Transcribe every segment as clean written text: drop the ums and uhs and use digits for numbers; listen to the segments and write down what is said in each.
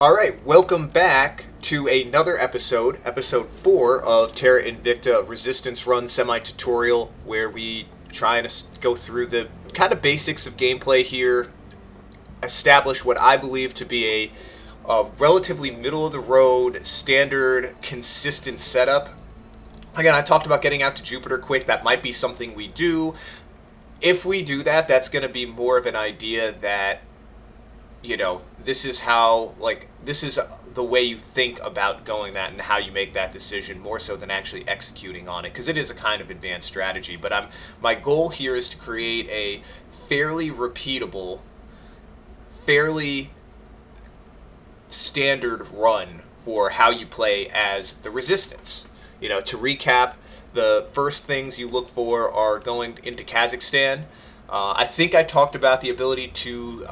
All right, welcome back to another episode, episode 4 of Terra Invicta Resistance Run Semi-Tutorial, where we try and go through the kind of basics of gameplay here, establish what I believe to be a relatively middle-of-the-road, standard, consistent setup. Again, I talked about getting out to Jupiter quick. That might be something we do. If we do that, that's going to be more of an idea that this is how, this is the way you think about going that and how you make that decision more so than actually executing on it, because it is a kind of advanced strategy. But my goal here is to create a fairly repeatable, fairly standard run for how you play as the Resistance. To recap, the first things you look for are going into Kazakhstan. I think I talked about the ability to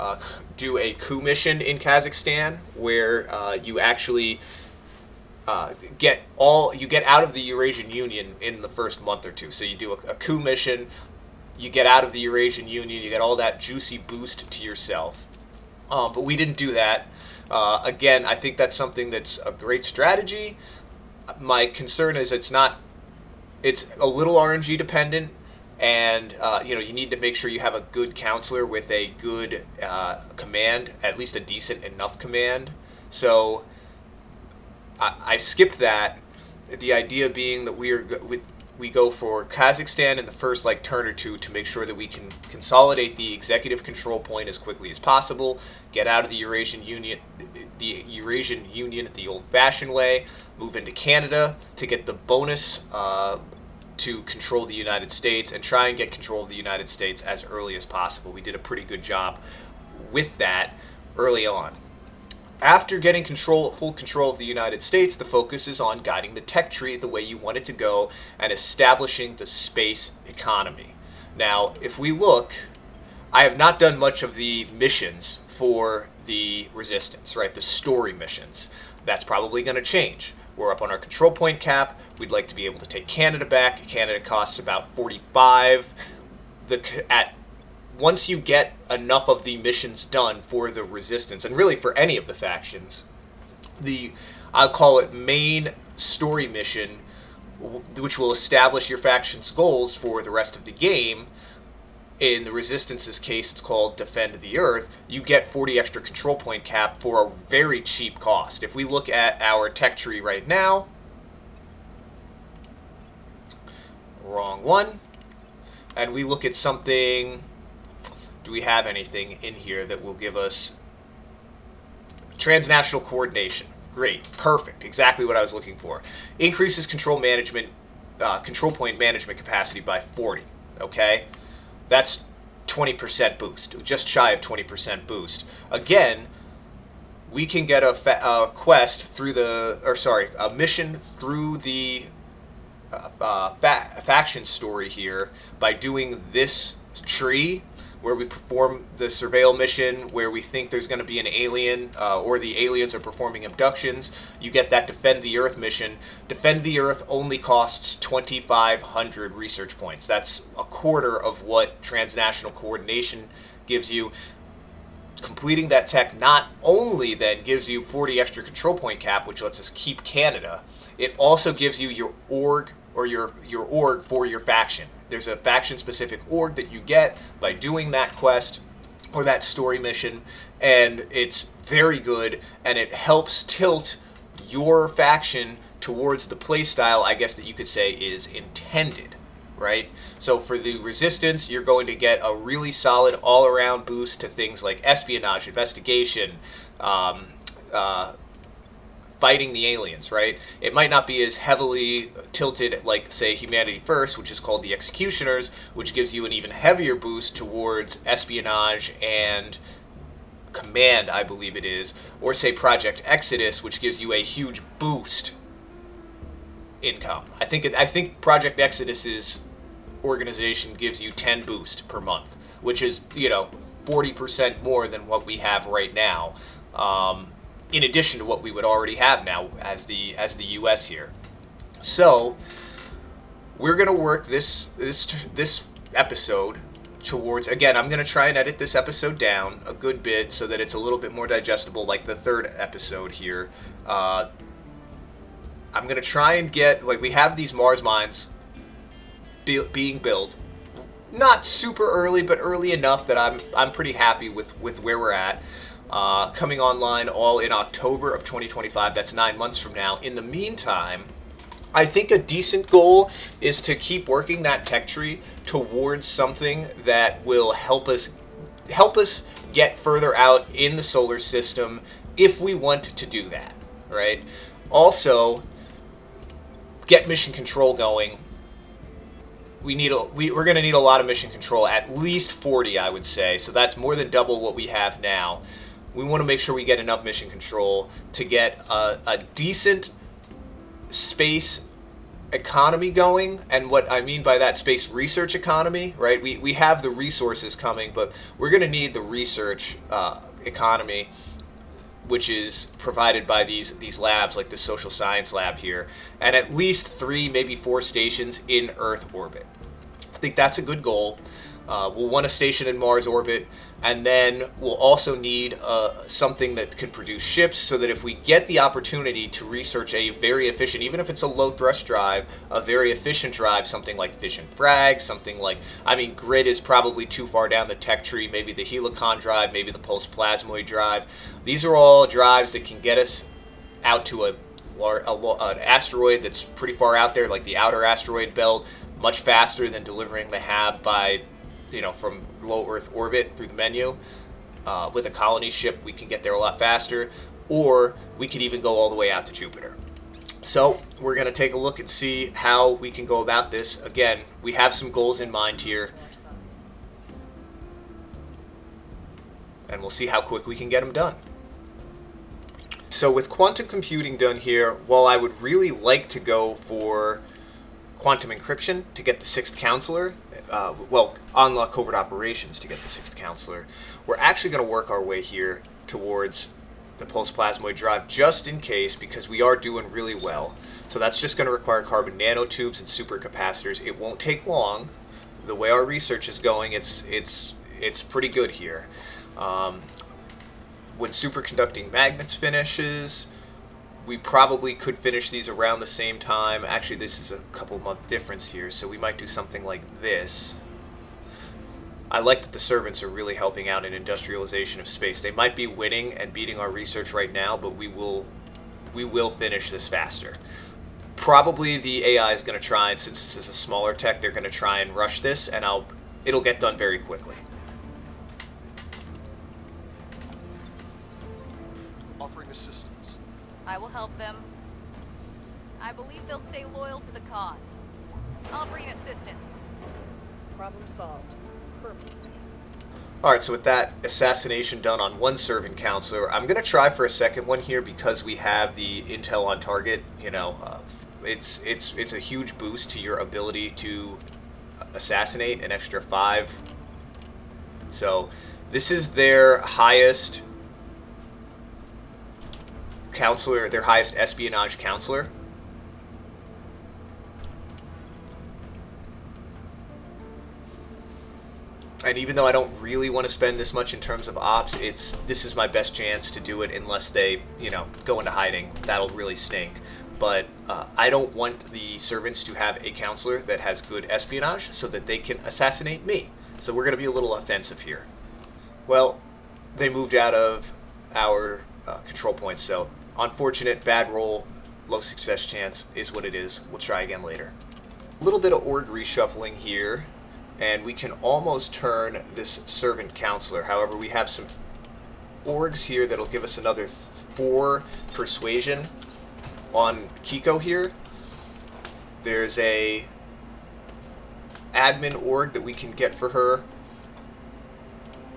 do a coup mission in Kazakhstan, where you actually get out of the Eurasian Union in the first month or two. So you do a coup mission, you get out of the Eurasian Union, you get all that juicy boost to yourself. But we didn't do that. Again, I think that's something that's a great strategy. My concern is it's a little RNG dependent. And you need to make sure you have a good counselor with a good command, at least a decent enough command. So I skipped that. The idea being that we go for Kazakhstan in the first turn or two to make sure that we can consolidate the executive control point as quickly as possible, get out of the Eurasian Union the old-fashioned way, move into Canada to get the bonus. To control the United States and try and get control of the United States as early as possible. We did a pretty good job with that early on. After getting full control of the United States, the focus is on guiding the tech tree the way you want it to go and establishing the space economy. Now, if we look, I have not done much of the missions for the Resistance, right? The story missions. That's probably going to change. We're up on our control point cap. We'd like to be able to take Canada back. Canada costs about 45. Once you get enough of the missions done for the Resistance, and really for any of the factions, I'll call it main story mission, which will establish your faction's goals for the rest of the game. In the Resistance's case, it's called Defend the Earth. You get 40 extra control point cap for a very cheap cost. If we look at our tech tree right now, wrong one, and we look at something, do we have anything in here that will give us transnational coordination? Great, perfect, exactly what I was looking for. Increases control point management capacity by 40, okay? That's 20% boost, just shy of 20% boost. Again, we can get a quest through a mission through the faction story here by doing this tree, where we perform the surveil mission, where we think there's going to be an alien, or the aliens are performing abductions. You get that Defend the Earth mission. Defend the Earth only costs 2,500 research points. That's a quarter of what transnational coordination gives you. Completing that tech not only then gives you 40 extra control point cap, which lets us keep Canada, it also gives you your org, or your org for your faction. There's a faction-specific org that you get by doing that quest or that story mission, and it's very good, and it helps tilt your faction towards the playstyle, I guess, that you could say is intended, right? So for the Resistance, you're going to get a really solid all-around boost to things like espionage, investigation, fighting the aliens, right? It might not be as heavily tilted like, say, Humanity First, which is called the Executioners, which gives you an even heavier boost towards espionage and command, I believe it is, or say Project Exodus, which gives you a huge boost income. I think Project Exodus's organization gives you 10 boost per month, which is 40% more than what we have right now. In addition to what we would already have now as the U.S. here. So we're going to work this episode towards, again, I'm going to try and edit this episode down a good bit so that it's a little bit more digestible, like the third episode here. I'm going to try and get, like, we have these Mars mines being built. Not super early, but early enough that I'm pretty happy with where we're at. Coming online all in October of 2025. That's 9 months from now. In the meantime, I think a decent goal is to keep working that tech tree towards something that will help us get further out in the solar system if we want to do that, right? Also, get mission control going. We're going to need a lot of mission control, at least 40, I would say. So that's more than double what we have now. We want to make sure we get enough mission control to get a decent space economy going. And what I mean by that, space research economy, right? We have the resources coming, but we're going to need the research economy, which is provided by these labs, like this social science lab here, and at least 3, maybe 4 stations in Earth orbit. I think that's a good goal. We'll want a station in Mars orbit, and then we'll also need something that can produce ships, so that if we get the opportunity to research a very efficient, even if it's a low thrust drive, a very efficient drive, something like fission frag, something like, I mean, grid is probably too far down the tech tree, maybe the helicon drive, maybe the pulse plasmoid drive. These are all drives that can get us out to an asteroid that's pretty far out there, like the outer asteroid belt, much faster than delivering the HAB by, from low Earth orbit through the menu. With a colony ship, we can get there a lot faster, or we could even go all the way out to Jupiter. So we're going to take a look and see how we can go about this. Again, we have some goals in mind here, and we'll see how quick we can get them done. So with quantum computing done here, while I would really like to go for quantum encryption to get the 6th counselor, unlock covert operations to get the 6th counselor, we're actually going to work our way here towards the pulse plasmoid drive just in case, because we are doing really well. So that's just going to require carbon nanotubes and supercapacitors. It won't take long. The way our research is going, it's pretty good here. When superconducting magnets finishes, we probably could finish these around the same time. Actually, this is a couple-month difference here, so we might do something like this. I like that the servants are really helping out in industrialization of space. They might be winning and beating our research right now, but we will finish this faster. Probably the AI is going to try, and since this is a smaller tech, they're going to try and rush this, and it'll get done very quickly. Offering assistance. I will help them. I believe they'll stay loyal to the cause. I'll bring assistance. Problem solved. Perfect. Alright, so with that assassination done on one servant counselor, I'm going to try for a second one here because we have the intel on target. It's a huge boost to your ability to assassinate, an extra 5. So this is their highest counselor, their highest espionage counselor. And even though I don't really want to spend this much in terms of ops, this is my best chance to do it unless they, go into hiding. That'll really stink. But I don't want the servants to have a counselor that has good espionage so that they can assassinate me. So we're going to be a little offensive here. Well, they moved out of our control points, so unfortunate, bad roll, low success chance is what it is. We'll try again later. A little bit of org reshuffling here, and we can almost turn this servant counselor. However, we have some orgs here that'll give us another 4 persuasion on Kiko here. There's a admin org that we can get for her.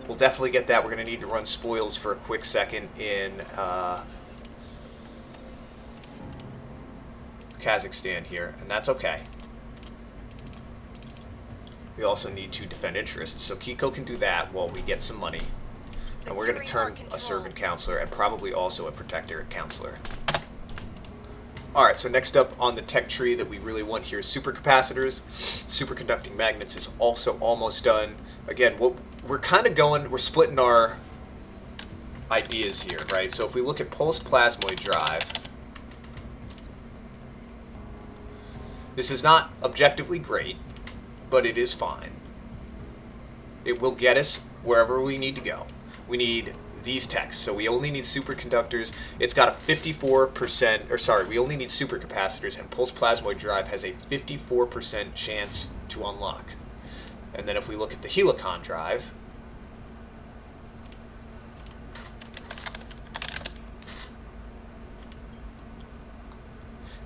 We'll definitely get that. We're going to need to run spoils for a quick second in Kazakhstan here, and that's okay. We also need to defend interests, so Kiko can do that while we get some money. And we're going to turn a servant counselor and probably also a protectorate counselor. Alright, so next up on the tech tree that we really want here is supercapacitors. Superconducting magnets is also almost done. Again, we're kind of we're splitting our ideas here, right? So if we look at pulsed plasmoid drive, this is not objectively great, but it is fine. It will get us wherever we need to go. We need these techs, so we only need superconductors. It's got a 54%, or sorry, we only need supercapacitors, and pulsed plasmoid drive has a 54% chance to unlock. And then if we look at the helicon drive,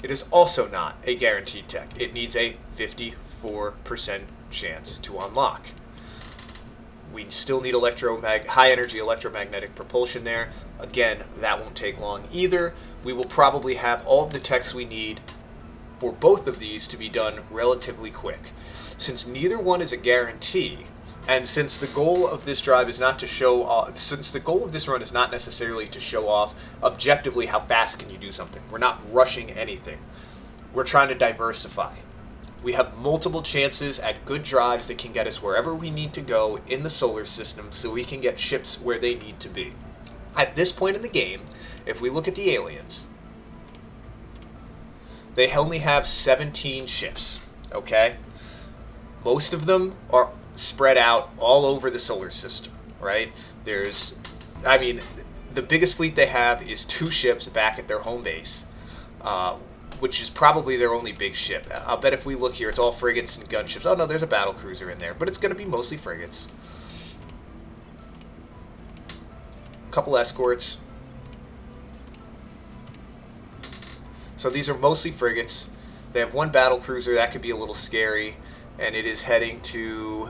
it is also not a guaranteed tech. It needs a 54% chance to unlock. We still need high energy electromagnetic propulsion there. Again, that won't take long either. We will probably have all of the techs we need for both of these to be done relatively quick. Since neither one is a guarantee, and since the goal of this drive is not to show off, since the goal of this run is not necessarily to show off objectively how fast can you do something. We're not rushing anything. We're trying to diversify. We have multiple chances at good drives that can get us wherever we need to go in the solar system so we can get ships where they need to be. At this point in the game, if we look at the aliens, they only have 17 ships, okay? Most of them are spread out all over the solar system, right? The biggest fleet they have is 2 ships back at their home base, which is probably their only big ship. I'll bet if we look here, it's all frigates and gunships. Oh no, there's a battle cruiser in there, but it's going to be mostly frigates. A couple escorts. So these are mostly frigates. They have 1 battle cruiser. That could be a little scary. And it is heading to...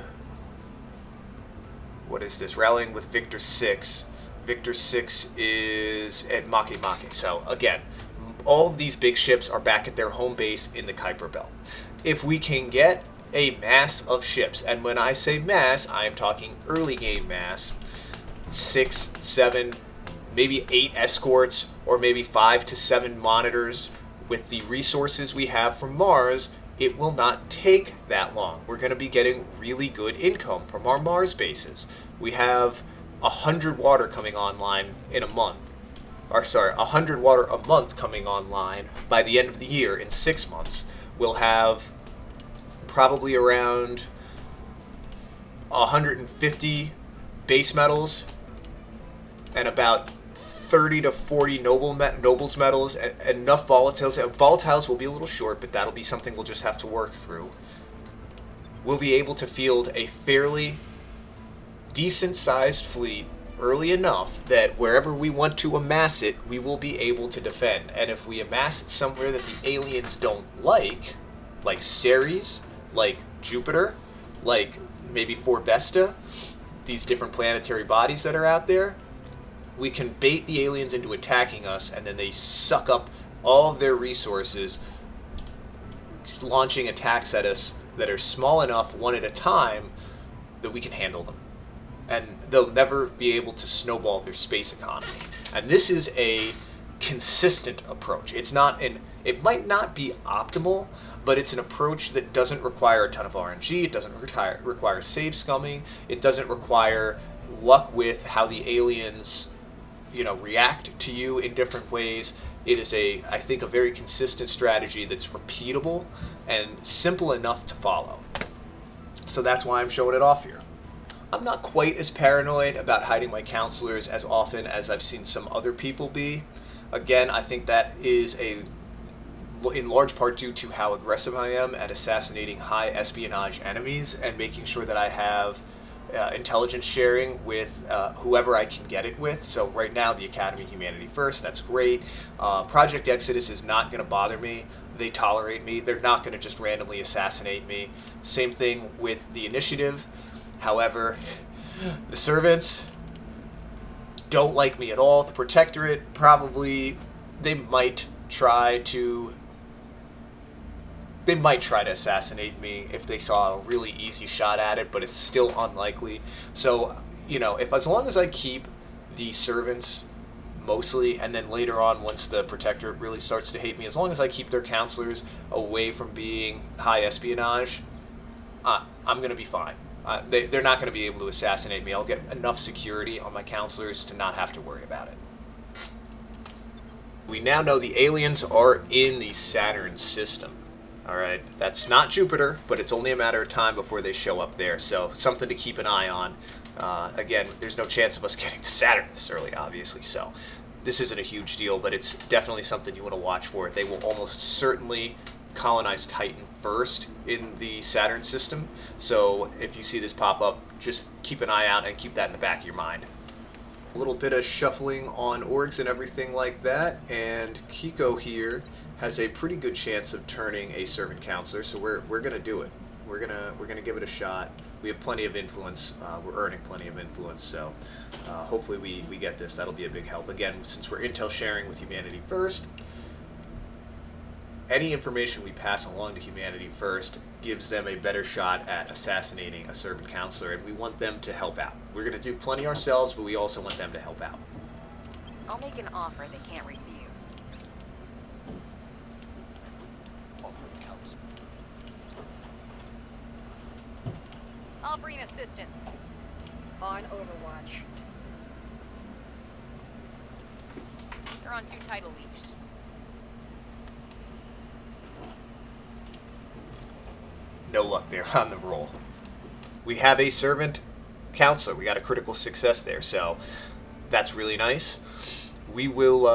what is this? Rallying with Victor 6. Victor 6 is at Maki Maki. So again, all of these big ships are back at their home base in the Kuiper Belt. If we can get a mass of ships, and when I say mass, I am talking early game mass, 6, 7, maybe 8 escorts, or maybe 5 to 7 monitors with the resources we have from Mars, it will not take that long. We're going to be getting really good income from our Mars bases. We have 100 water coming online in a month. 100 water a month coming online by the end of the year in 6 months. We'll have probably around 150 base metals and about 30 to 40 nobles metals, and enough volatiles. Volatiles will be a little short, but that'll be something we'll just have to work through. We'll be able to field a fairly decent-sized fleet early enough that wherever we want to amass it, we will be able to defend. And if we amass it somewhere that the aliens don't like Ceres, like Jupiter, like maybe Vesta, these different planetary bodies that are out there, we can bait the aliens into attacking us, and then they suck up all of their resources, launching attacks at us that are small enough, one at a time, that we can handle them. And they'll never be able to snowball their space economy. And this is a consistent approach. It might not be optimal, but it's an approach that doesn't require a ton of RNG. It doesn't require save scumming. It doesn't require luck with how the aliens, react to you in different ways. It is I think, a very consistent strategy that's repeatable and simple enough to follow. So that's why I'm showing it off here. I'm not quite as paranoid about hiding my counselors as often as I've seen some other people be. Again, I think that is in large part due to how aggressive I am at assassinating high espionage enemies and making sure that I have intelligence sharing with whoever I can get it with. So right now, the Academy Humanity First, that's great. Project Exodus is not going to bother me. They tolerate me. They're not going to just randomly assassinate me. Same thing with the Initiative. However, the Servants don't like me at all. The Protectorate, probably, they might try to assassinate me if they saw a really easy shot at it, but it's still unlikely. So, as long as I keep the Servants mostly, and then later on, once the Protectorate really starts to hate me, as long as I keep their counselors away from being high espionage, I'm going to be fine. They're not going to be able to assassinate me. I'll get enough security on my counselors to not have to worry about it. We now know the aliens are in the Saturn system. Alright, that's not Jupiter, but it's only a matter of time before they show up there, so something to keep an eye on. Again, there's no chance of us getting to Saturn this early, obviously, so this isn't a huge deal, but it's definitely something you want to watch for. They will almost certainly colonize Titan first in the Saturn system, so if you see this pop up, just keep an eye out and keep that in the back of your mind. A little bit of shuffling on orgs and everything like that, and Kiko here has a pretty good chance of turning a servant counselor, so we're gonna do it. We're gonna give it a shot. We have plenty of influence. We're earning plenty of influence, so hopefully we get this. That'll be a big help. Again, since we're intel sharing with Humanity First, any information we pass along to Humanity First gives them a better shot at assassinating a servant counselor, and we want them to help out. We're gonna do plenty ourselves, but we also want them to help out. I'll make an offer they can't refuse. Offering counsel. Offering assistance. On Overwatch. You're on too tight a leash. No luck there on the roll. We have a servant counselor. We got a critical success there, so that's really nice. We will,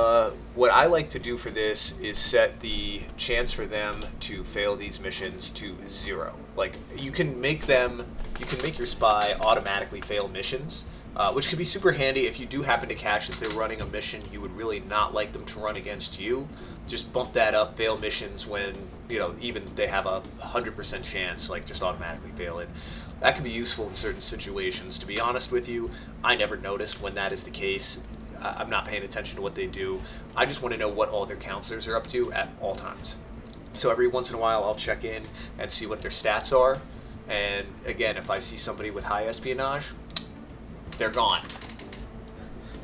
what I like to do for this is set the chance for them to fail these missions to 0. Like, you can make your spy automatically fail missions, which can be super handy if you do happen to catch that they're running a mission you would really not like them to run against you. Just bump that up, fail missions when, even if they have a 100% chance, like, just automatically fail it. That can be useful in certain situations. To be honest with you, I never noticed when that is the case. I'm not paying attention to what they do. I just want to know what all their counselors are up to at all times. So every once in a while I'll check in and see what their stats are. And again, if I see somebody with high espionage, they're gone.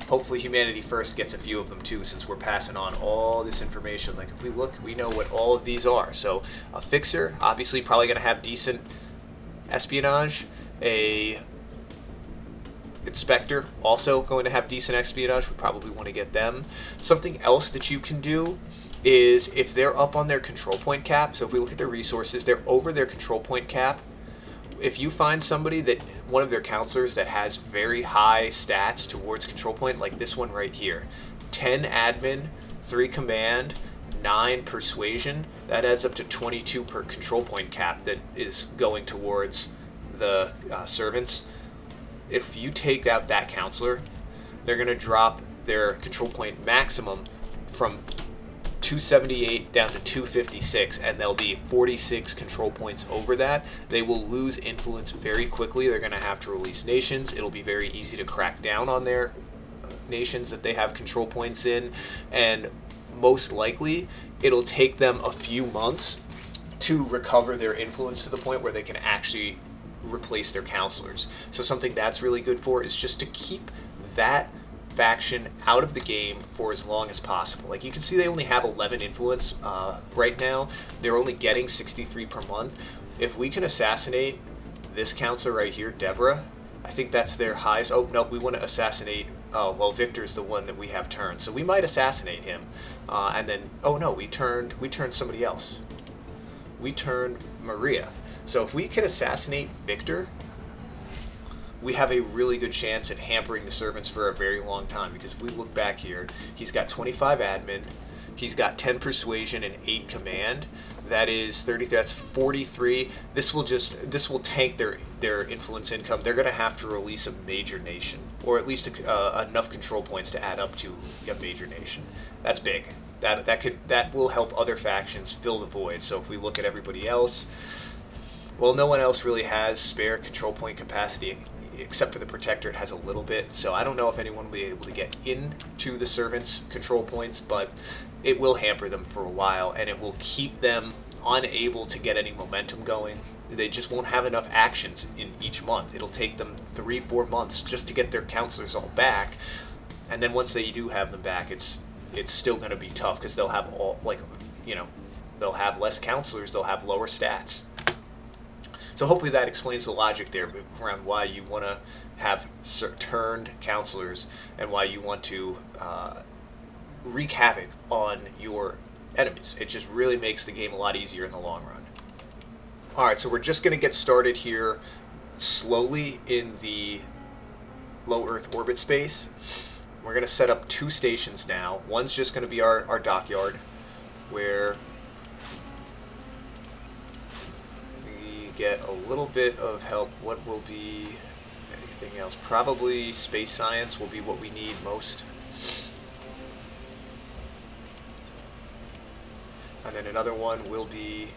Hopefully Humanity First gets a few of them too, since we're passing on all this information. Like, if we look, we know what all of these are. So a Fixer, obviously probably going to have decent espionage. A Inspector, also going to have decent espionage. We probably want to get them. Something else that you can do is, if they're up on their control point cap, so if we look at their resources, they're over their control point cap. If you find somebody that, one of their counselors that has very high stats towards control point, like this one right here, 10 admin, 3 command, 9 persuasion, that adds up to 22 per control point cap that is going towards the servants. If you take out that counselor, they're going to drop their control point maximum from 278 down to 256, and they'll be 46 control points over that. They will lose influence very quickly. They're going to have to release nations. It'll be very easy to crack down on their nations that they have control points in, and most likely it'll take them a few months to recover their influence to the point where they can actually replace their counselors. So something that's really good for is just to keep that faction out of the game for as long as possible. Like, you can see they only have 11 influence right now. They're only getting 63 per month. If we can assassinate this counselor right here, Deborah, I think that's their highest. Oh no, we want to assassinate, well, Victor's the one that we have turned, so we might assassinate him, and then, oh no, we turned somebody else. We turned Maria. So if we can assassinate Victor, we have a really good chance at hampering the servants for a very long time, because if we look back here, he's got 25 admin, he's got 10 persuasion and 8 command. That is 30, that's 43. This will tank their influence income. They're going to have to release a major nation, or at least enough control points to add up to a major nation. That's big. That will help other factions fill the void. So if we look at everybody else, well, no one else really has spare control point capacity except for the Protectorate has a little bit. So I don't know if anyone will be able to get into the servants' control points, but it will hamper them for a while, and it will keep them unable to get any momentum going. They just won't have enough actions in each month. It'll take them 3-4 months just to get their counselors all back. And then once they do have them back, it's still going to be tough because they'll have all, like, you know, they'll have less counselors, they'll have lower stats. So hopefully that explains the logic there around why you want to have turned counselors and why you want to wreak havoc on your enemies. It just really makes the game a lot easier in the long run. Alright, so we're just going to get started here slowly in the low Earth orbit space. We're going to set up 2 stations now. One's just going to be our dockyard, where we get a little bit of help. What will be anything else? Probably space science will be what we need most. And then another one will be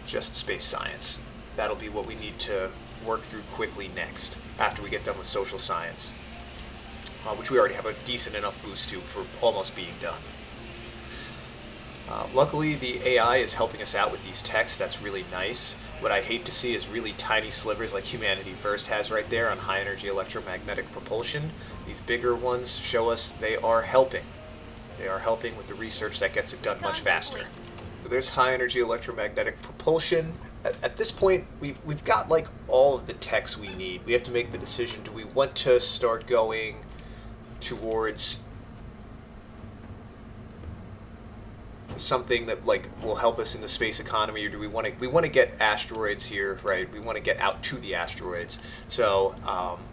just space science. That'll be what we need to work through quickly next, after we get done with social science, which we already have a decent enough boost to for almost being done. Luckily, the AI is helping us out with these techs. That's really nice. What I hate to see is really tiny slivers like Humanity First has right there on high energy electromagnetic propulsion. These bigger ones show us they are helping. They are helping with the research that gets it done much faster. So there's high energy electromagnetic propulsion. At this point, we've got like all of the techs we need. We have to make the decision, do we want to start going towards something that like will help us in the space economy, or do we want to get asteroids here, right? We want to get out to the asteroids. So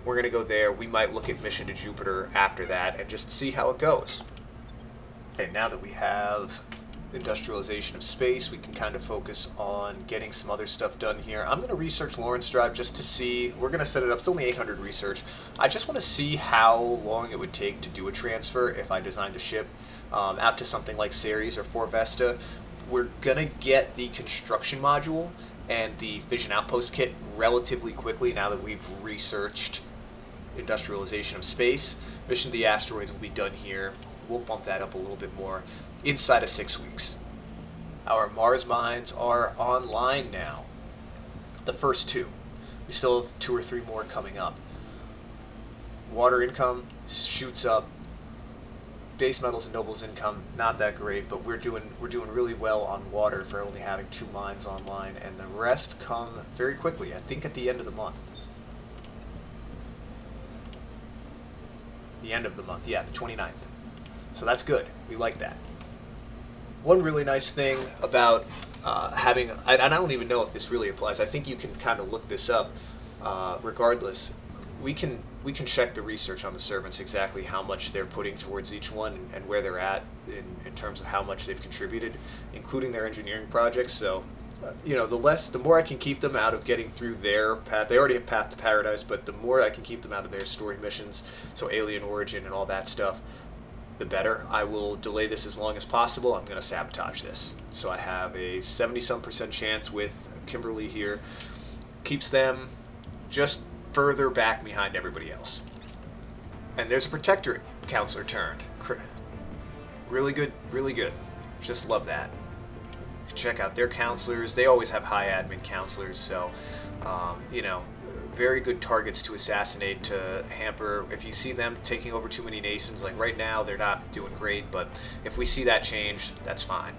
we're going to go there. We might look at mission to Jupiter after that and just see how it goes. Okay, now that we have industrialization of space, we can kind of focus on getting some other stuff done here. I'm going to research Lawrence Drive just to see. We're going to set it up. It's only 800 research. I just want to see how long it would take to do a transfer if I designed a ship out to something like Ceres or Fort Vesta. We're going to get the construction module and the fission outpost kit relatively quickly now that we've researched industrialization of space. Mission to the asteroids will be done here. We'll bump that up a little bit more inside of 6 weeks. Our Mars mines are online now. The first 2. We still have 2 or 3 more coming up. Water income shoots up. Base metals and nobles income not that great, but we're doing really well on water for only having 2 mines online, and the rest come very quickly. I think at the end of the month. The end of the month, yeah, the 29th. So that's good. We like that. One really nice thing about having, and I don't even know if this really applies. I think you can kind of look this up. Regardless, we can check the research on the servants, exactly how much they're putting towards each one and where they're at in terms of how much they've contributed, including their engineering projects. So, you know, the more I can keep them out of getting through their path. They already have Path to Paradise, but the more I can keep them out of their story missions, so Alien Origin and all that stuff, the better. I will delay this as long as possible. I'm going to sabotage this. So I have a 70-some% chance with Kimberly here. Keeps them just further back behind everybody else. And there's a Protectorate counselor turned. Really good, really good. Just love that. Check out their counselors. They always have high admin counselors, so, you know, very good targets to assassinate, to hamper. If you see them taking over too many nations, like right now, they're not doing great, but if we see that change, that's fine.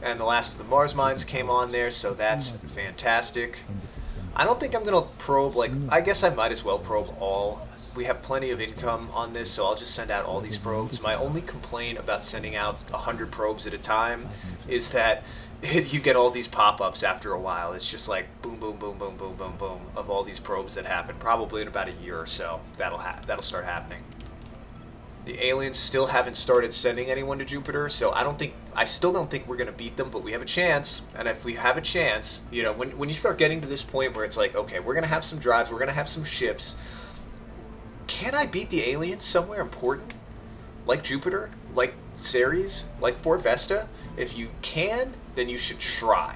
And the last of the Mars mines came on there, so that's fantastic. I don't think I'm going to probe, like, I guess I might as well probe all. We have plenty of income on this, so I'll just send out all these probes. My only complaint about sending out 100 probes at a time is that you get all these pop-ups after a while. It's just like boom, boom, boom, boom, boom, boom, boom of all these probes that happen. Probably in about a year or so, that'll start happening. The aliens still haven't started sending anyone to Jupiter, so I still don't think we're going to beat them, but we have a chance. And if we have a chance, you know, when you start getting to this point where it's like, okay, we're going to have some drives, we're going to have some ships, can I beat the aliens somewhere important? Like Jupiter? Like Ceres? Like Fort Vesta? If you can, then you should try.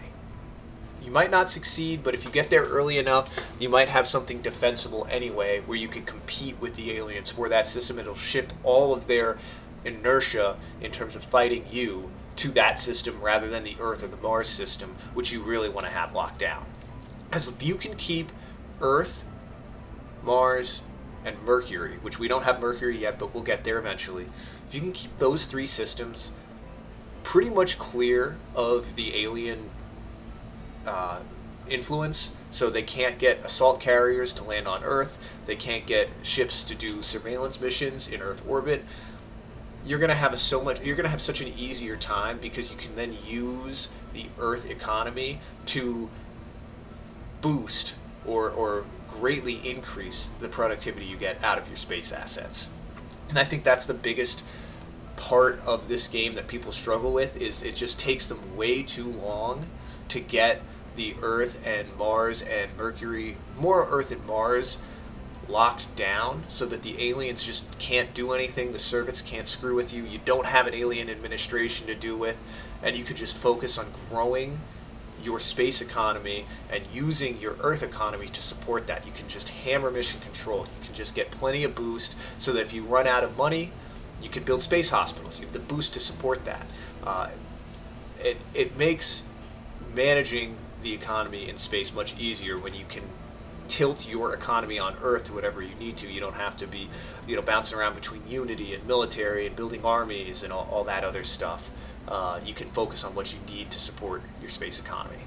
You might not succeed, but if you get there early enough, you might have something defensible anyway, where you could compete with the aliens for that system. It'll shift all of their inertia in terms of fighting you to that system rather than the Earth or the Mars system, which you really want to have locked down. As if you can keep Earth, Mars, and Mercury, which we don't have Mercury yet, but we'll get there eventually, if you can keep those three systems pretty much clear of the alien influence, so they can't get assault carriers to land on Earth, they can't get ships to do surveillance missions in Earth orbit, you're gonna have such an easier time, because you can then use the Earth economy to boost or greatly increase the productivity you get out of your space assets. And I think that's the biggest part of this game that people struggle with, is it just takes them way too long to get the Earth and Mars and Mercury, more Earth and Mars, locked down so that the aliens just can't do anything, the servants can't screw with you, you don't have an alien administration to do with, and you could just focus on growing your space economy and using your Earth economy to support that. You can just hammer mission control. You can just get plenty of boost so that if you run out of money, you can build space hospitals. You have the boost to support that. It makes managing the economy in space much easier when you can tilt your economy on Earth to whatever you need to. You don't have to be, bouncing around between Unity and military and building armies and all that other stuff. You can focus on what you need to support your space economy.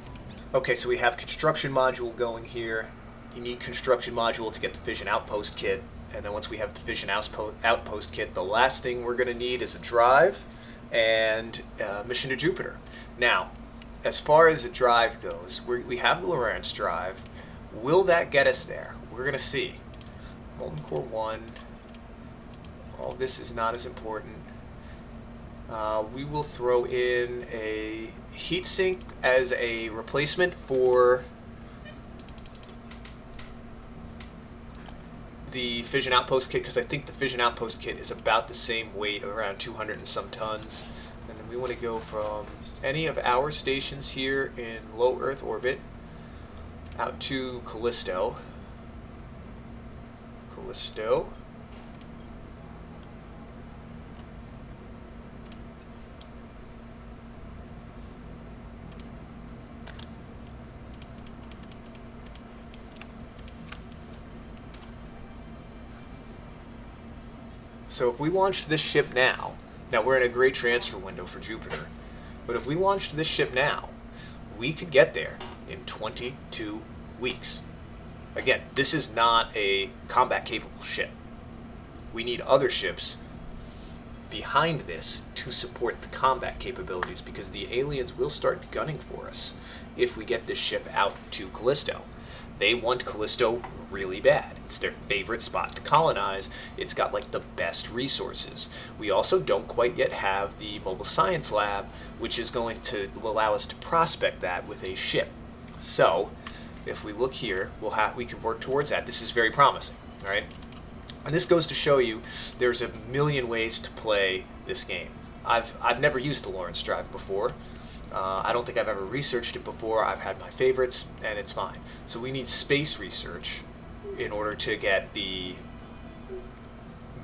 Okay, so we have construction module going here. You need construction module to get the fission outpost kit, and then once we have the fission outpost kit, the last thing we're going to need is a drive and mission to Jupiter. Now, as far as a drive goes, we have the Lawrence drive. Will that get us there? We're going to see. Molten Core 1. All this is not as important. We will throw in a heatsink as a replacement for the fission outpost kit, because I think the fission outpost kit is about the same weight, around 200 and some tons. And then we want to go from any of our stations here in low Earth orbit out to Callisto. So if we launched this ship now we're in a great transfer window for Jupiter, but if we launched this ship now, we could get there in 22 weeks. Again, this is not a combat capable ship. We need other ships behind this to support the combat capabilities, because the aliens will start gunning for us if we get this ship out to Callisto. They want Callisto really bad. It's their favorite spot to colonize. It's got like the best resources. We also don't quite yet have the mobile science lab, which is going to allow us to prospect that with a ship. So if we look here, we can work towards that. This is very promising, all right? And this goes to show you there's a million ways to play this game. I've never used the Lawrence drive before. I don't think I've ever researched it before. I've had my favorites, and it's fine. So we need space research in order to get the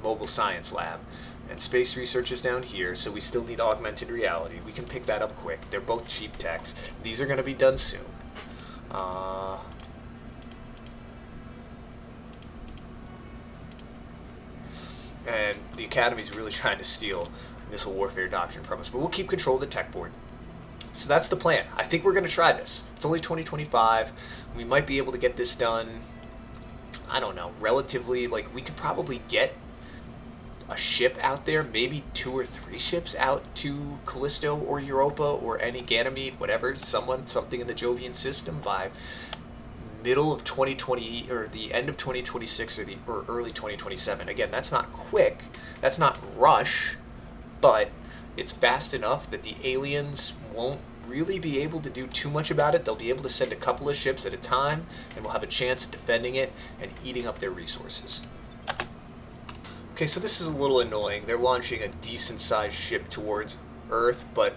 mobile science lab. And space research is down here, so we still need augmented reality. We can pick that up quick. They're both cheap techs. These are going to be done soon. And the Academy's really trying to steal missile warfare doctrine from us, but we'll keep control of the tech board. So that's the plan. I think we're going to try this. It's only 2025. We might be able to get this done, I don't know, relatively, we could probably get a ship out there, maybe 2 or 3 ships out to Callisto or Europa or any Ganymede, whatever, something in the Jovian system by middle of 2020 or the end of 2026 or early 2027. Again, that's not quick, that's not rush, but it's fast enough that the aliens won't really be able to do too much about it. They'll be able to send a couple of ships at a time, and we'll have a chance of defending it and eating up their resources. Okay, so this is a little annoying. They're launching a decent-sized ship towards Earth, but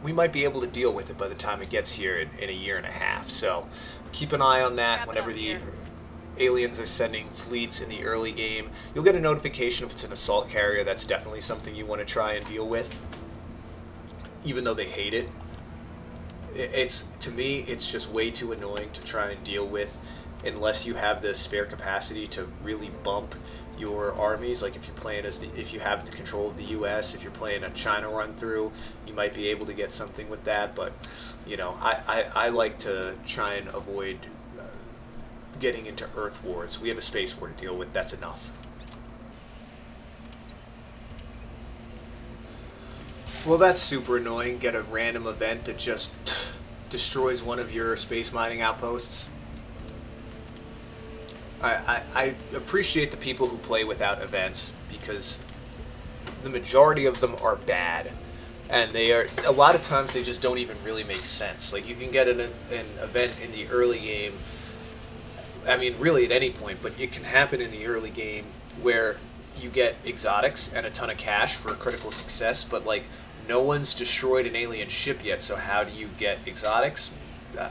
we might be able to deal with it by the time it gets here in a year and a half. So keep an eye on that whenever the aliens are sending fleets in the early game. You'll get a notification if it's an assault carrier. That's definitely something you want to try and deal with, even though they hate it. It's, to me, it's just way too annoying to try and deal with unless you have the spare capacity to really bump your armies. Like if you're playing if you have the control of the U.S., if you're playing a China run through, you might be able to get something with that. But you know, I like to try and avoid getting into Earth wars. We have a space war to deal with. That's enough. Well, that's super annoying. Get a random event that just destroys one of your space mining outposts. I appreciate the people who play without events, because the majority of them are bad, and they are, a lot of times they just don't even really make sense. Like you can get an event in the early game, I mean really at any point, but it can happen in the early game where you get exotics and a ton of cash for a critical success, but like no one's destroyed an alien ship yet, so how do you get exotics?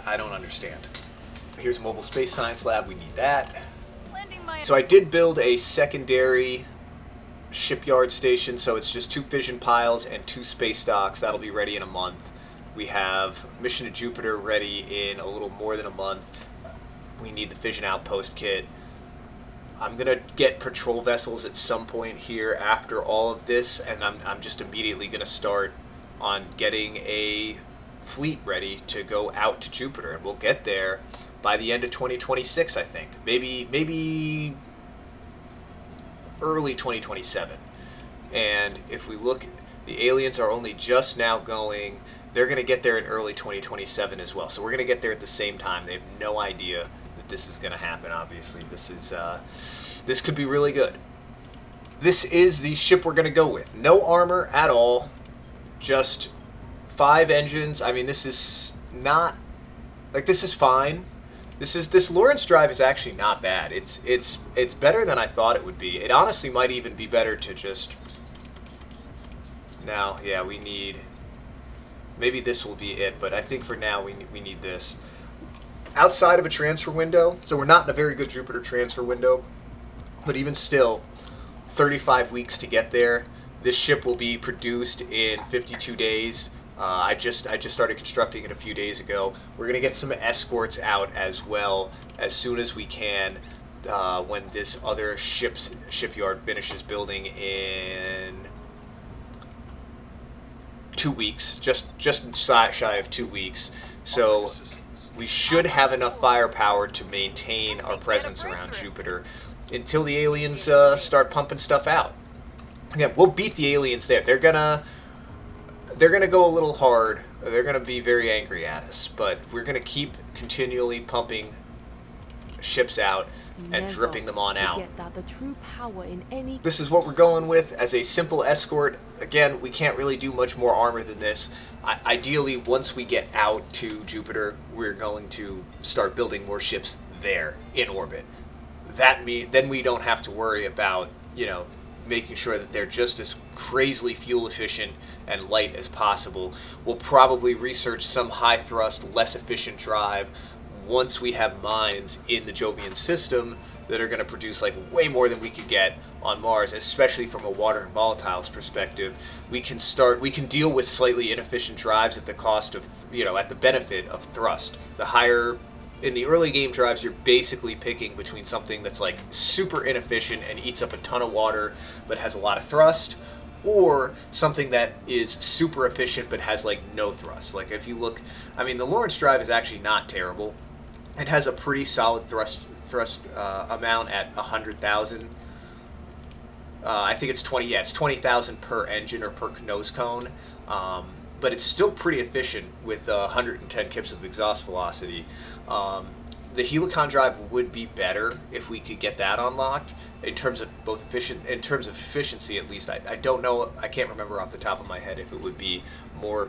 I don't understand. Here's Mobile Space Science Lab, we need that. So I did build a secondary shipyard station, so it's just 2 fission piles and 2 space docks. That'll be ready in a month. We have Mission to Jupiter ready in a little more than a month. We need the fission outpost kit. I'm going to get patrol vessels at some point here after all of this, and I'm just immediately going to start on getting a fleet ready to go out to Jupiter, and we'll get there by the end of 2026, I think. Maybe early 2027. And if we look, the aliens are only just now going, they're going to get there in early 2027 as well. So we're going to get there at the same time. They have no idea that this is going to happen, obviously. This could be really good. This is the ship we're going to go with. No armor at all, just 5 engines. I mean, this is not, like, this is fine. This Lawrence drive is actually not bad. It's better than I thought it would be. It honestly might even be better to just... Now, yeah, we need... Maybe this will be it, but I think for now we need this. Outside of a transfer window, so we're not in a very good Jupiter transfer window, but even still, 35 weeks to get there. This ship will be produced in 52 days. I just started constructing it a few days ago. We're going to get some escorts out as well as soon as we can when this other shipyard finishes building in 2 weeks, just shy of 2 weeks. So we should have enough firepower to maintain our presence around Jupiter until the aliens start pumping stuff out. Yeah, we'll beat the aliens there. They're gonna go a little hard. They're gonna be very angry at us, but we're gonna keep continually pumping ships out and dripping them on out. This is what we're going with as a simple escort. Again, we can't really do much more armor than this. Ideally, once we get out to Jupiter, we're going to start building more ships there in orbit. Then we don't have to worry about, you know, making sure that they're just as crazily fuel efficient and light as possible. We'll probably research some high thrust, less efficient drive once we have mines in the Jovian system that are going to produce like way more than we could get on Mars, especially from a water and volatiles perspective. We can deal with slightly inefficient drives at the cost of, you know, at the benefit of thrust. The higher, in the early game drives, you're basically picking between something that's like super inefficient and eats up a ton of water but has a lot of thrust, or something that is super efficient but has like no thrust. Like if you look, I mean, the Lawrence drive is actually not terrible. It has a pretty solid thrust amount at 100,000. I think it's 20. Yeah, it's 20,000 per engine or per nose cone. But it's still pretty efficient with 110 kips of exhaust velocity. The Helicon drive would be better if we could get that unlocked in terms of efficiency at least. I don't know, I can't remember off the top of my head if it would be more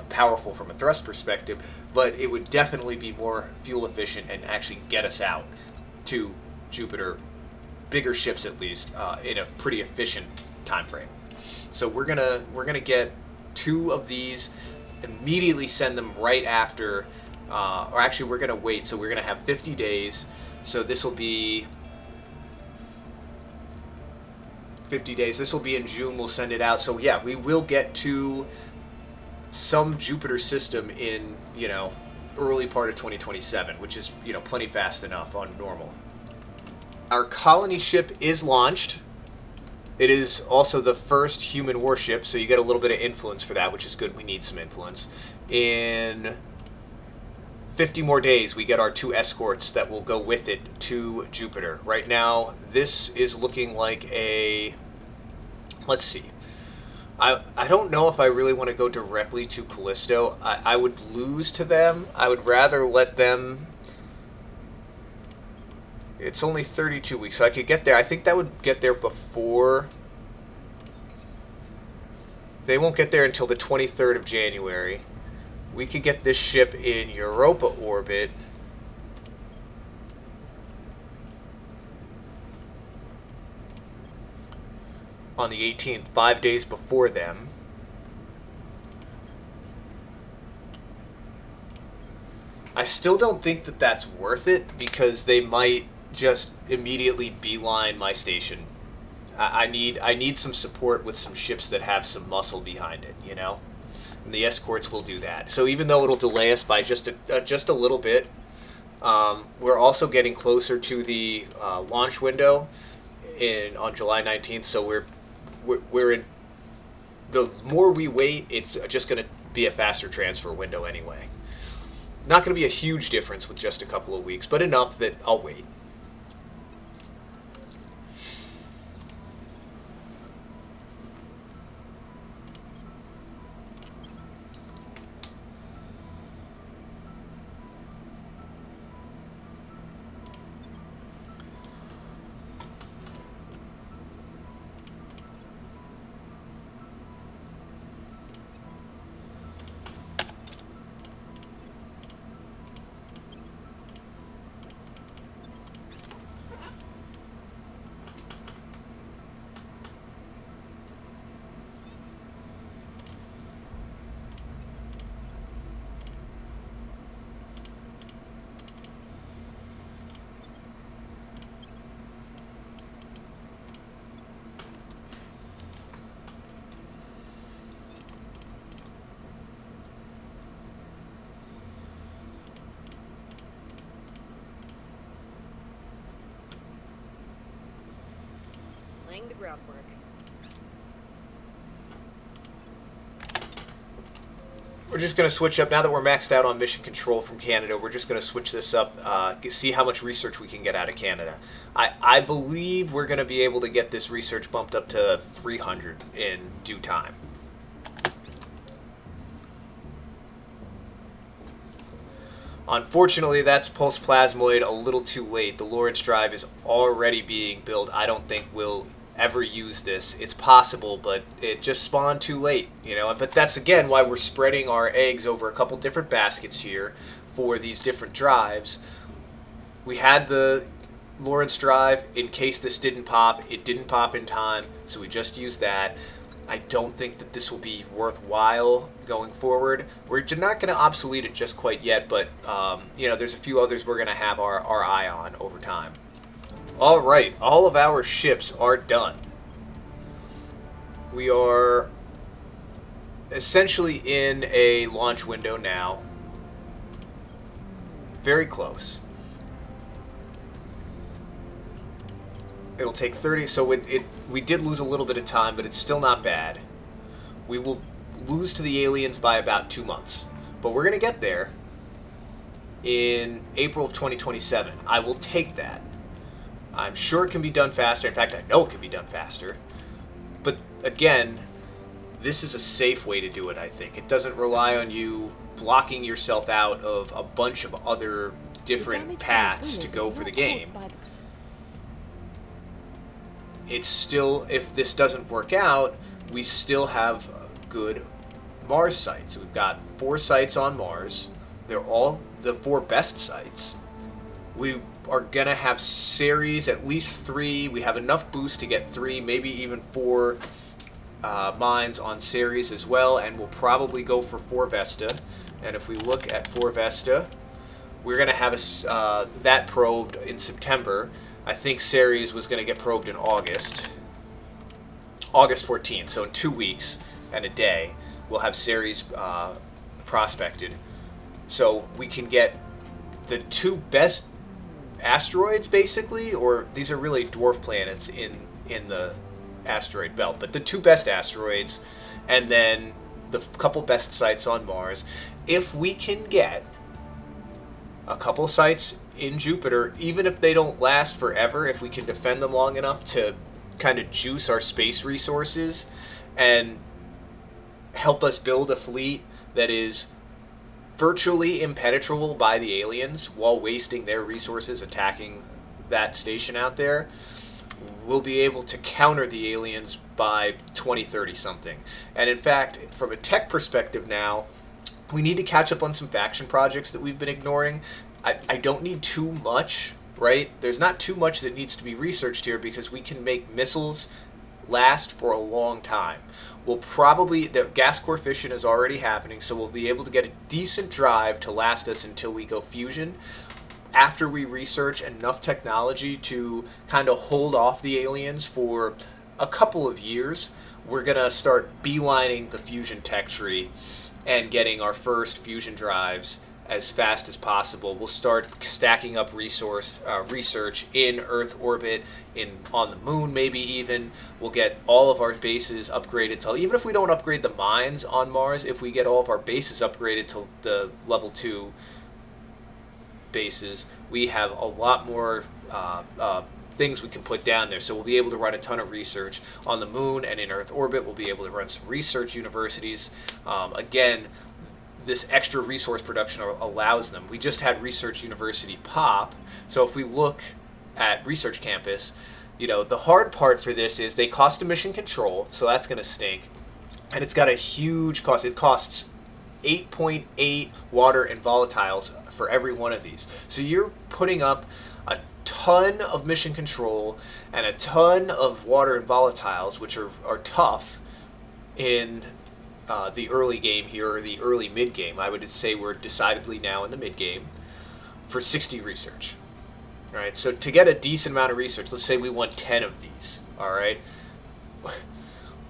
powerful from a thrust perspective, but it would definitely be more fuel efficient and actually get us out to Jupiter, bigger ships at least, in a pretty efficient time frame. So we're gonna get 2 of these, immediately send them right after, or actually we're gonna wait. So we're gonna have 50 days. So this will be 50 days. This will be in June. We'll send it out. So yeah, we will get to some Jupiter system in, early part of 2027, which is, plenty fast enough on normal. Our colony ship is launched. It is also the first human warship, so you get a little bit of influence for that, which is good. We need some influence. In 50 more days, we get our 2 escorts that will go with it to Jupiter. Right now, this is looking like a... Let's see. I don't know if I really want to go directly to Callisto. I would lose to them. I would rather let them... It's only 32 weeks, so I could get there. I think that would get there before... They won't get there until the 23rd of January. We could get this ship in Europa orbit. On the 18th, 5 days before them. I still don't think that that's worth it, because they might just immediately beeline my station. I need some support with some ships that have some muscle behind it, And the escorts will do that. So even though it'll delay us by just a little bit, we're also getting closer to the launch window on July 19th. So we're in. The more we wait, it's just going to be a faster transfer window anyway. Not going to be a huge difference with just a couple of weeks, but enough that I'll wait. Laying the groundwork. We're just going to switch up, now that we're maxed out on mission control from Canada, we're just going to switch this up, see how much research we can get out of Canada. I believe we're going to be able to get this research bumped up to 300 in due time. Unfortunately, that's pulse plasmoid a little too late. The Lawrence drive is already being built. I don't think we'll ever use this. It's possible, but it just spawned too late, But that's, again, why we're spreading our eggs over a couple different baskets here for these different drives. We had the Lawrence drive in case this didn't pop. It didn't pop in time, so we just used that. I don't think that this will be worthwhile going forward. We're not going to obsolete it just quite yet, but there's a few others we're going to have our eye on over time. All right, all of our ships are done. We are essentially in a launch window now. Very close. It'll take 30, so we did lose a little bit of time, but it's still not bad. We will lose to the aliens by about 2 months, but we're going to get there in April of 2027. I will take that. I'm sure it can be done faster. In fact, I know it can be done faster. But again, this is a safe way to do it, I think. It doesn't rely on you blocking yourself out of a bunch of other different paths to go for the game. It's still, if this doesn't work out, we still have good Mars sites. We've got 4 sites on Mars. They're all the 4 best sites. We are going to have Ceres, at least 3. We have enough boost to get 3, maybe even 4 mines on Ceres as well, and we'll probably go for 4 Vesta. And if we look at 4 Vesta, We're going to have that probed in September. I think Ceres was going to get probed in August 14th. So in 2 weeks and a day, we'll have Ceres prospected. So we can get the two best asteroids, basically, or these are really dwarf planets in the asteroid belt, but the two best asteroids, and then the couple best sites on Mars. If we can get a couple sites in Jupiter, even if they don't last forever, if we can defend them long enough to kind of juice our space resources and help us build a fleet that is virtually impenetrable by the aliens while wasting their resources attacking that station out there, we'll be able to counter the aliens by 2030 something. And in fact, from a tech perspective now, we need to catch up on some faction projects that we've been ignoring. I don't need too much, right? There's not too much that needs to be researched here because we can make missiles last for a long time. We'll probably, the gas core fission is already happening, so we'll be able to get a decent drive to last us until we go fusion. After we research enough technology to kind of hold off the aliens for a couple of years, we're going to start beelining the fusion tech tree and getting our first fusion drives as fast as possible. We'll start stacking up research in Earth orbit, on the moon, maybe even. We'll get all of our bases upgraded to, even if we don't upgrade the mines on Mars, if we get all of our bases upgraded to the level 2 bases, we have a lot more things we can put down there. So we'll be able to run a ton of research on the moon and in Earth orbit. We'll be able to run some research universities. Again, this extra resource production allows them. We just had Research University pop, so if we look at Research Campus, the hard part for this is they cost emission control, so that's going to stink, and it's got a huge cost. It costs 8.8 water and volatiles for every one of these. So you're putting up a ton of mission control and a ton of water and volatiles, which are tough in the early game here, or the early mid game. I would say we're decidedly now in the mid game for 60 research. All right, so to get a decent amount of research, let's say we want 10 of these. All right,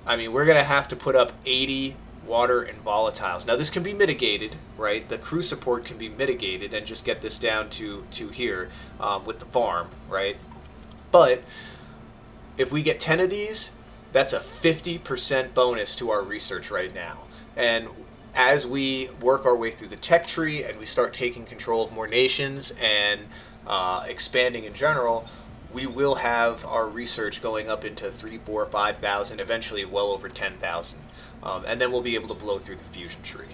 I mean, we're going to have to put up 80 water and volatiles. Now this can be mitigated, right? The crew support can be mitigated and just get this down to here with the farm, right? But if we get 10 of these, that's a 50% bonus to our research right now. And as we work our way through the tech tree and we start taking control of more nations and expanding in general, we will have our research going up into 3, 4, 5,000, eventually well over 10,000. And then we'll be able to blow through the fusion tree.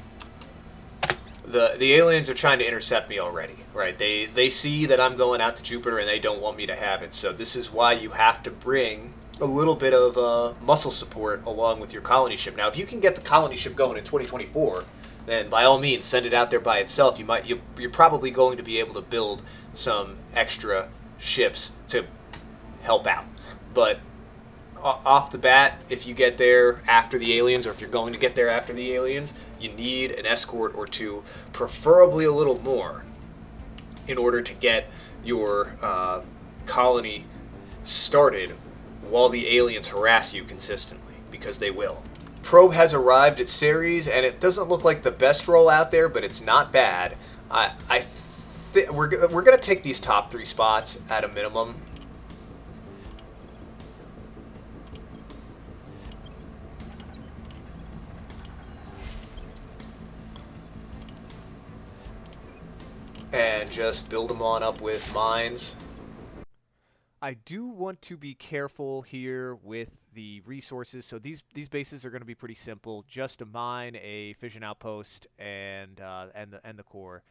The aliens are trying to intercept me already, right? They see that I'm going out to Jupiter and they don't want me to have it. So this is why you have to bring a little bit of muscle support along with your colony ship. Now, if you can get the colony ship going in 2024, then by all means send it out there by itself. You're probably going to be able to build some extra ships to help out. But off the bat, if you get there after the aliens, or if you're going to get there after the aliens, you need an escort or two, preferably a little more, in order to get your colony started while the aliens harass you consistently, because they will. Probe has arrived at Ceres, and it doesn't look like the best roll out there, but it's not bad. We're going to take these top 3 spots at a minimum. And just build them on up with mines. I do want to be careful here with the resources. So these bases are going to be pretty simple. Just a mine, a fission outpost, and the core.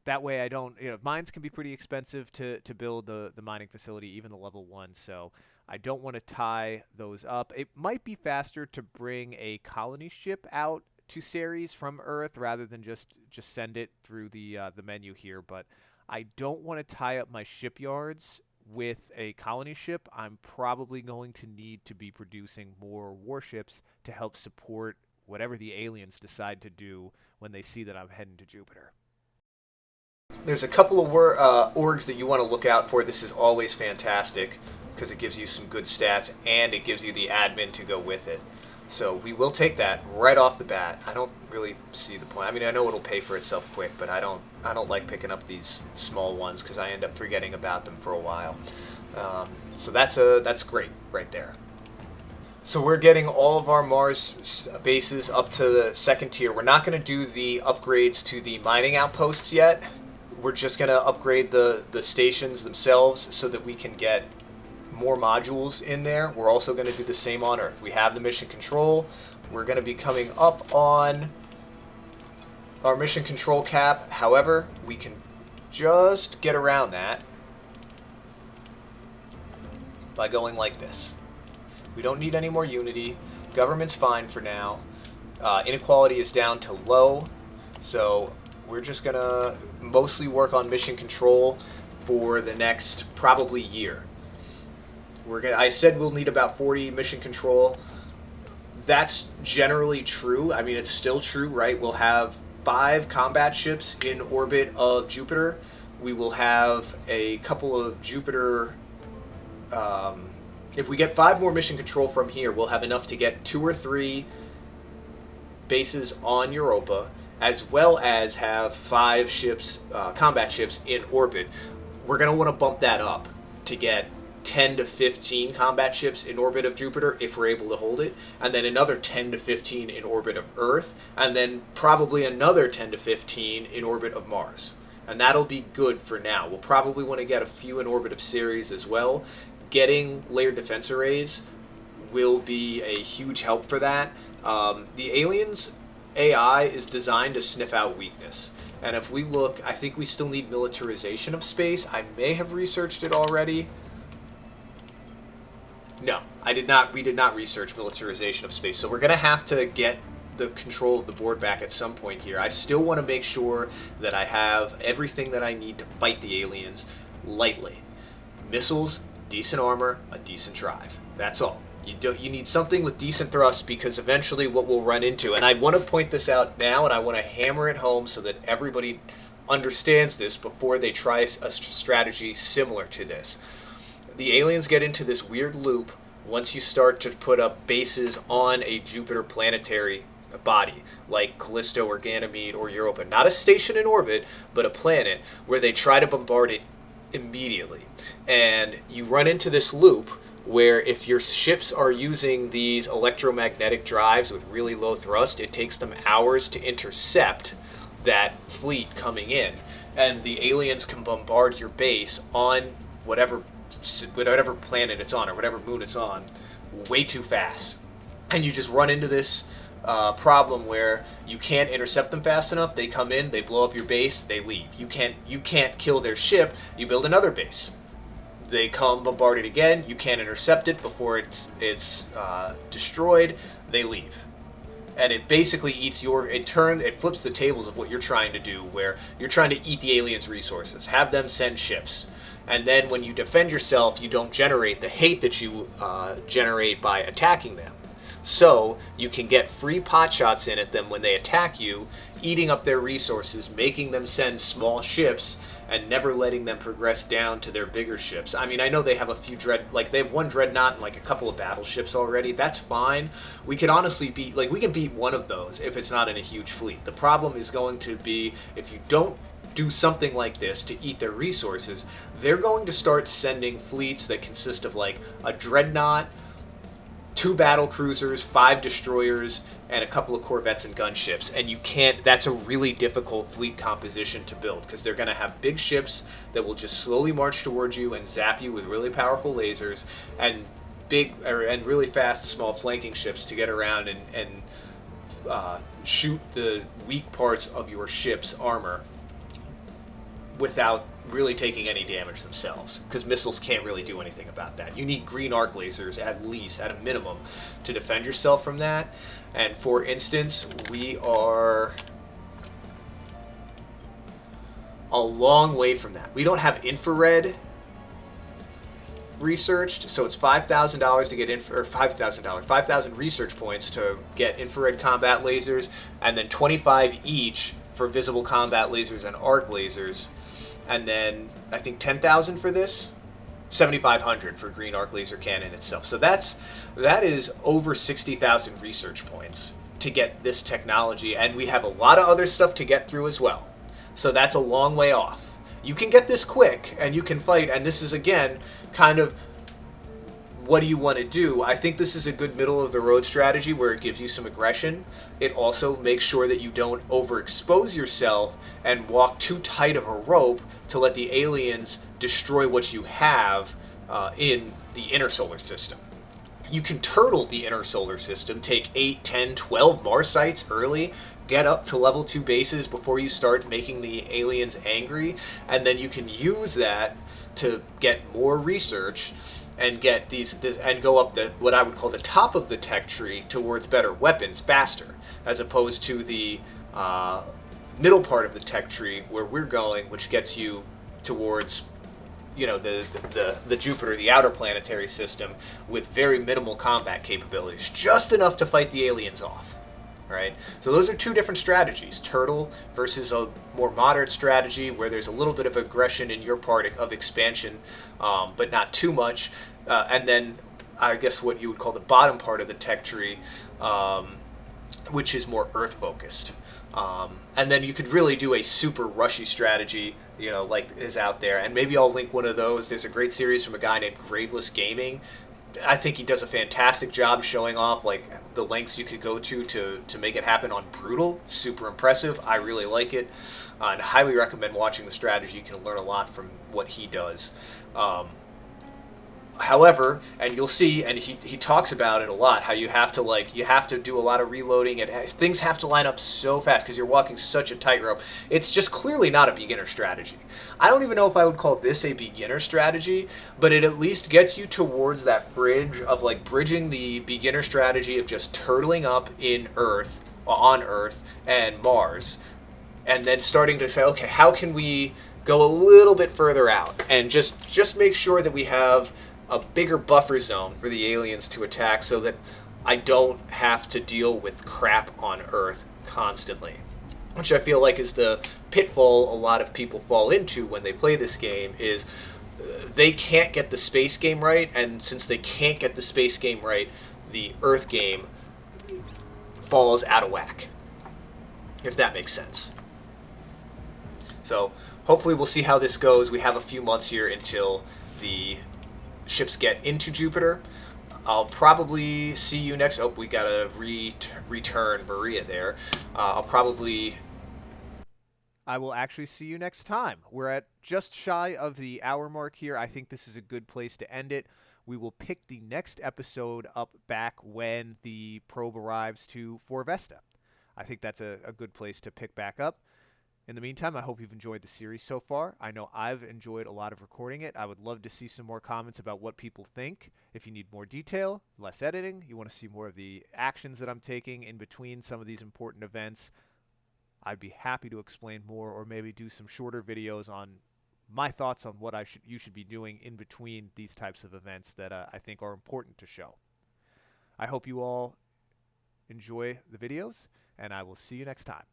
That way I don't, mines can be pretty expensive to build the mining facility, even the level 1. So I don't want to tie those up. It might be faster to bring a colony ship out to Ceres from Earth rather than just send it through the menu here. But I don't want to tie up my shipyards with a colony ship. I'm probably going to need to be producing more warships to help support whatever the aliens decide to do when they see that I'm heading to Jupiter. There's a couple of orgs that you want to look out for. This is always fantastic because it gives you some good stats and it gives you the admin to go with it. So we will take that right off the bat. I don't really see the point. I mean, I know it'll pay for itself quick, but I don't like picking up these small ones because I end up forgetting about them for a while. So that's great right there. So we're getting all of our Mars bases up to the second tier. We're not going to do the upgrades to the mining outposts yet. We're just going to upgrade the stations themselves so that we can get more modules in there. We're also going to do the same on Earth. We have the mission control. We're going to be coming up on our mission control cap. However, we can just get around that by going like this. We don't need any more unity. Government's fine for now. Inequality is down to low. So we're just going to mostly work on mission control for the next probably year. I said we'll need about 40 mission control. That's generally true. I mean, it's still true, right? We'll have 5 combat ships in orbit of Jupiter. We will have a couple of Jupiter... if we get 5 more mission control from here, we'll have enough to get 2 or 3 bases on Europa, as well as have 5 ships, combat ships in orbit. We're going to want to bump that up to get 10 to 15 combat ships in orbit of Jupiter if we're able to hold it, and then another 10 to 15 in orbit of Earth, and then probably another 10 to 15 in orbit of Mars. And that'll be good for now. We'll probably want to get a few in orbit of Ceres as well. Getting layered defense arrays will be a huge help for that. The aliens AI is designed to sniff out weakness. And if we look, I think we still need militarization of space. I may have researched it already. No, I did not. We did not research militarization of space. So we're going to have to get the control of the board back at some point here. I still want to make sure that I have everything that I need to fight the aliens lightly. Missiles, decent armor, a decent drive. That's all. You need something with decent thrust, because eventually what we'll run into, and I want to point this out now and I want to hammer it home so that everybody understands this before they try a strategy similar to this. The aliens get into this weird loop once you start to put up bases on a Jupiter planetary body, like Callisto or Ganymede or Europa. Not a station in orbit, but a planet, where they try to bombard it immediately. And you run into this loop where if your ships are using these electromagnetic drives with really low thrust, it takes them hours to intercept that fleet coming in. And the aliens can bombard your base on whatever planet it's on or whatever moon it's on way too fast. And you just run into this problem where you can't intercept them fast enough. They come in, they blow up your base, they leave. You can't kill their ship. You build another base. They come, bombard it again. You can't intercept it before it's destroyed. They leave, and it basically eats it flips the tables of what you're trying to do, where you're trying to eat the aliens' resources, have them send ships, and then when you defend yourself, you don't generate the hate that you generate by attacking them. So you can get free pot shots in at them when they attack you, eating up their resources, making them send small ships, and never letting them progress down to their bigger ships. I mean, I know they have a few they have 1 dreadnought and like a couple of battleships already. That's fine. We could honestly we can beat one of those if it's not in a huge fleet. The problem is going to be if you don't do something like this to eat their resources, they're going to start sending fleets that consist of like a dreadnought, 2 battle cruisers, 5 destroyers, and a couple of corvettes and gunships. And that's a really difficult fleet composition to build, because they're going to have big ships that will just slowly march towards you and zap you with really powerful lasers, and really fast small flanking ships to get around and shoot the weak parts of your ship's armor without really taking any damage themselves, because missiles can't really do anything about that. You need green arc lasers at least, at a minimum, to defend yourself from that. And for instance, we are a long way from that. We don't have infrared researched, so it's $5,000 to get 5,000 research points to get infrared combat lasers, and then 25 each for visible combat lasers and arc lasers. and then I think 10,000 for this. 7,500 for green arc laser cannon itself. So that is over 60,000 research points to get this technology, and we have a lot of other stuff to get through as well. So that's a long way off. You can get this quick, and you can fight, and this is again kind of what do you want to do? I think this is a good middle of the road strategy where it gives you some aggression. It also makes sure that you don't overexpose yourself and walk too tight of a rope to let the aliens destroy what you have in the inner solar system. You can turtle the inner solar system, take 8, 10, 12 Mars sites early, get up to level 2 bases before you start making the aliens angry, and then you can use that to get more research and get and go up the what I would call the top of the tech tree towards better weapons faster, as opposed to the middle part of the tech tree where we're going, which gets you towards the Jupiter, the outer planetary system, with very minimal combat capabilities, just enough to fight the aliens off. Right? So those are two different strategies. Turtle versus a more moderate strategy where there's a little bit of aggression in your part of expansion, but not too much. And then I guess what you would call the bottom part of the tech tree, which is more Earth focused. And then you could really do a super rushy strategy, like is out there. And maybe I'll link one of those. There's a great series from a guy named Graveless Gaming. I think he does a fantastic job showing off like the lengths you could go to make it happen on Brutal. Super impressive. I really like it, and highly recommend watching the strategy. You can learn a lot from what he does. However, and you'll see, and he talks about it a lot, how you have to do a lot of reloading, and things have to line up so fast because you're walking such a tightrope. It's just clearly not a beginner strategy. I don't even know if I would call this a beginner strategy, but it at least gets you towards that bridge of like bridging the beginner strategy of just turtling up on Earth and Mars, and then starting to say, okay, how can we go a little bit further out and just make sure that we have a bigger buffer zone for the aliens to attack so that I don't have to deal with crap on Earth constantly. Which I feel like is the pitfall a lot of people fall into when they play this game is they can't get the space game right, and since they can't get the space game right, the Earth game falls out of whack, if that makes sense. So hopefully we'll see how this goes. We have a few months here until the ships get into Jupiter. I'll probably see you next. Oh, we got to return Maria there. I will actually see you next time. We're at just shy of the hour mark here. I think this is a good place to end it. We will pick the next episode up back when the probe arrives to Vesta. I think that's a good place to pick back up. In the meantime, I hope you've enjoyed the series so far. I know I've enjoyed a lot of recording it. I would love to see some more comments about what people think. If you need more detail, less editing, you want to see more of the actions that I'm taking in between some of these important events, I'd be happy to explain more or maybe do some shorter videos on my thoughts on what you should be doing in between these types of events that I think are important to show. I hope you all enjoy the videos, and I will see you next time.